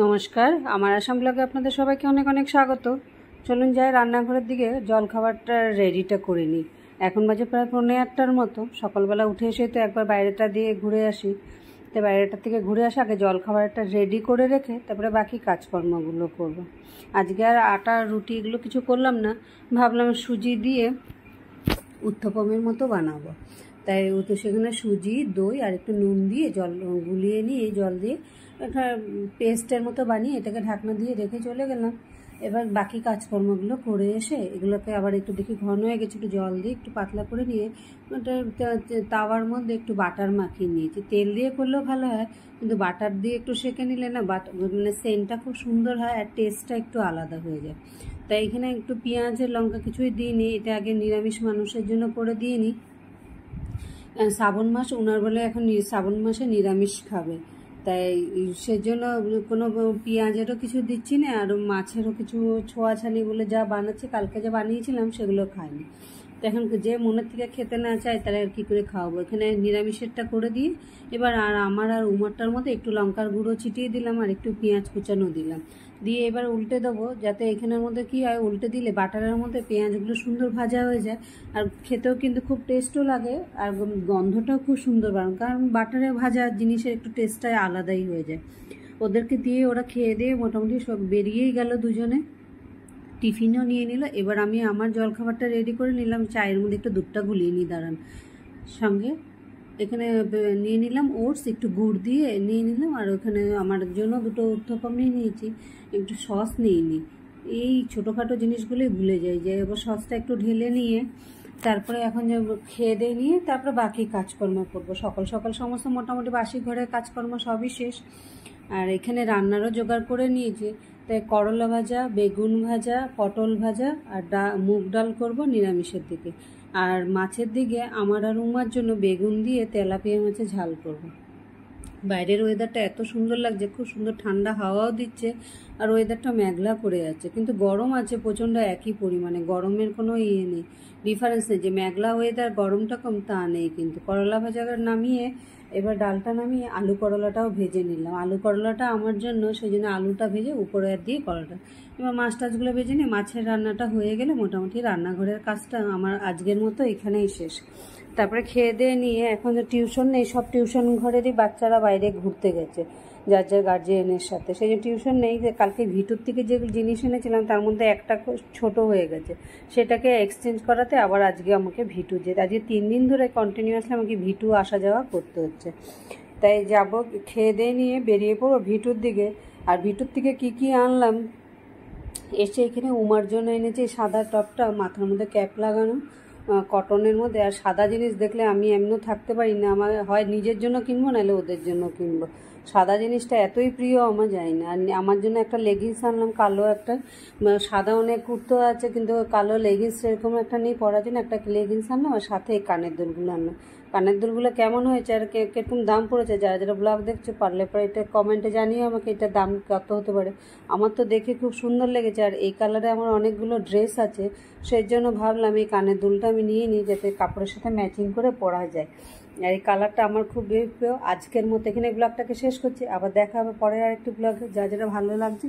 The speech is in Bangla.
নমস্কার, আমার আসাম ব্লগে আপনাদের সবাইকে অনেক অনেক স্বাগত। চলুন যাই রান্নাঘরের দিকে জলখাবারটা রেডিটা করে নিই। এখন বাজে প্রায় 1:45টার মতো। সকালবেলা উঠে এসে তো একবার বাইরেটা দিয়ে ঘুরে আসি। তো বাইরেটার থেকে ঘুরে আসে আগে জলখাবারটা রেডি করে রেখে তারপরে বাকি কাজকর্মগুলো করব। আজকে আর আটা রুটি এগুলো কিছু করলাম না, ভাবলাম সুজি দিয়ে উত্তপমের মতো বানাবো। তাই তো সেখানে সুজি, দই আর একটু নুন দিয়ে জল গুলিয়ে নিয়ে জল দিয়ে একটা পেস্টের মতো বানিয়ে এটাকে ঢাকনা দিয়ে রেখে চলে গেলাম। এবার বাকি কাজকর্মগুলো করে এসে এগুলোকে আবার একটু দেখি ঘন হয়ে গেছে, একটু জল দিয়ে একটু পাতলা করে নিয়ে ওটা তাওয়ার মধ্যে একটু বাটার মাখিয়ে নিয়েছি। তেল দিয়ে করলেও ভালো হয়, কিন্তু বাটার দিয়ে একটু সেঁকে নিলে না মানে সেন্টটা খুব সুন্দর হয় আর টেস্টটা একটু আলাদা হয়ে যায়। তাই এখানে একটু পেঁয়াজ লঙ্কা কিছুই দিইনি, এটা আগে নিরামিষ মানুষের জন্য করে দিয়ে নিই। শ্রাবণ মাস ওনার বলে এখন শ্রাবণ মাসে নিরামিষ খাবে, তাই সেজন্য কোনো পেঁয়াজেরও কিছু দিচ্ছি না, আর মাছেরও কিছু ছোঁয়াছানি বলে যা বানাচ্ছি, কালকে যা বানিয়েছিলাম সেগুলো খাইনি। তো এখন যে মনের থেকে খেতে না চায় তারা আর কী করে খাওয়াবো। এখানে নিরামিষেরটা করে দিয়ে এবার আর আমার আর উমারটার মধ্যে একটু লঙ্কার গুঁড়ো ছিটিয়ে দিলাম আর একটু পেঁয়াজ কুচানো দিলাম, দিয়ে এবার উল্টে দেবো, যাতে এখানের মধ্যে কী হয়, উল্টে দিলে বাটারের মধ্যে পেঁয়াজগুলো সুন্দর ভাজা হয়ে যায় আর খেতেও কিন্তু খুব টেস্টও লাগে আর গন্ধটাও খুব সুন্দর বানানো, কারণ বাটারে ভাজা জিনিসের একটু টেস্টটাই আলাদাই হয়ে যায়। ওদেরকে দিয়ে ওরা খেয়ে দিয়ে মোটামুটি সব বেরিয়েই গেল, দুজনে টিফিনও নিয়ে নিল। এবার আমি আমার জলখাবারটা রেডি করে নিলাম। চায়ের মধ্যে একটু দুধটা গুলিয়ে নিই, দাঁড়ান। সঙ্গে এখানে নিয়ে নিলাম ওটস, একটু গুড় দিয়ে নিয়ে নিলাম, আর ওখানে আমার জন্য দুটো উত্তপম নিয়ে নিয়েছি, একটু সস নিয়ে নিই। এই ছোটোখাটো জিনিসগুলোই ভুলে যাই, যে এবার সসটা একটু ঢেলে নিয়ে তারপরে এখন যে খেয়ে দিয়ে নিয়ে তারপরে বাকি কাজকর্ম করবো। সকাল সকাল সমস্ত মোটামুটি বাসি ঘরের কাজকর্ম সবই শেষ। আর এখানে রান্নারও জোগাড় করে নিয়েছি, তাই করলা ভাজা, বেগুন ভাজা, পটল ভাজা আর মুগ ডাল করব নিরামিষের দিকে। আর মাছের দিকে আমার আর উমার জন্য বেগুন দিয়ে তেলাপিয়া মাছের ঝাল করব। বাইরের ওয়েদারটা এত সুন্দর লাগছে, খুব সুন্দর ঠান্ডা হাওয়াও দিচ্ছে আর ওয়েদারটা মেঘলা করে যাচ্ছে, কিন্তু গরম আছে প্রচণ্ড একই পরিমাণে। গরমের কোনো নেই, ডিফারেন্স নেই যে মেঘলা ওয়েদার গরমটা কম তা নেই। কিন্তু করলা ভাজা নামিয়ে এবার ডালটা নামিয়ে আলু করলাটাও ভেজে নিলাম। আলু করলাটা আমার জন্য, সেই জন্য আলুটা ভেজে উপরে দিয়ে করলাটা। এবার মাছ টাছগুলো ভেজে নিয়ে মাছের রান্নাটা হয়ে গেলে মোটামুটি রান্নাঘরের কাজটা আমার আজকের মতো এখানেই শেষ। তারপরে খেয়ে দিয়ে নিয়ে এখন তো টিউশন নেই, সব টিউশন ঘরেরই বাচ্চারা বাইরে ঘুরতে গেছে যার যার গার্জিয়ানের সাথে, সেই যে টিউশন নেই। কালকে ভিটুর থেকে যে জিনিস এনেছিলাম তার মধ্যে একটা ছোট হয়ে গেছে, সেটাকে এক্সচেঞ্জ করাতে আবার আজকে আমাকে ভিটু যেতে, আজকে 3 দিন ধরে কন্টিনিউয়াসলি আমাকে ভিটু আসা যাওয়া করতে হচ্ছে। তাই যাব, খেয়ে দিয়ে নিয়ে বেরিয়ে পড়ো ভিটুর দিকে। আর ভিটুর থেকে কি আনলাম, এসে এখানে উমার জন্য এনেছি সাদা টপটা, মাথার মধ্যে ক্যাপ লাগানো, কটনের মধ্যে। আর সাদা জিনিস দেখলে আমি এমনিও থাকতে পারি না, আমার হয় নিজের জন্য কিনবো নাহলে ওদের জন্য কিনবো। সাদা জিনিসটা এতই প্রিয় আমার, যায় না। আর আমার জন্য একটা লেগিংস আনলাম কালো, একটা সাদা অনেক কুর্তো আছে কিন্তু কালো লেগিংস সেরকম একটা নেই পরার জন্য, একটা লেগিংস আনলাম আর সাথে এই কানের দুলগুলো আনলাম। কানের দুলগুলো কেমন হয়েছে আর কিরকম দাম পড়েছে, যারা যারা ব্লগ দেখছো পারলে পরে এটা কমেন্টে জানিও আমাকে, এটার দাম কত হতে পারে। আমার তো দেখে খুব সুন্দর লেগেছে, আর এই কালারে আমার অনেকগুলো ড্রেস আছে, সেই জন্য ভাবলাম এই কানের দুলটা আমি নিয়ে নিই, যাতে কাপড়ের সাথে ম্যাচিং করে পরা যায়। আর এই কালারটা আমার খুব প্রিয়। আজকের মতো এখানে ব্লগটাকে শেষ করছি, আবার দেখা হবে পরের আরেকটি ব্লগে। যা যেটা ভালো লাগছে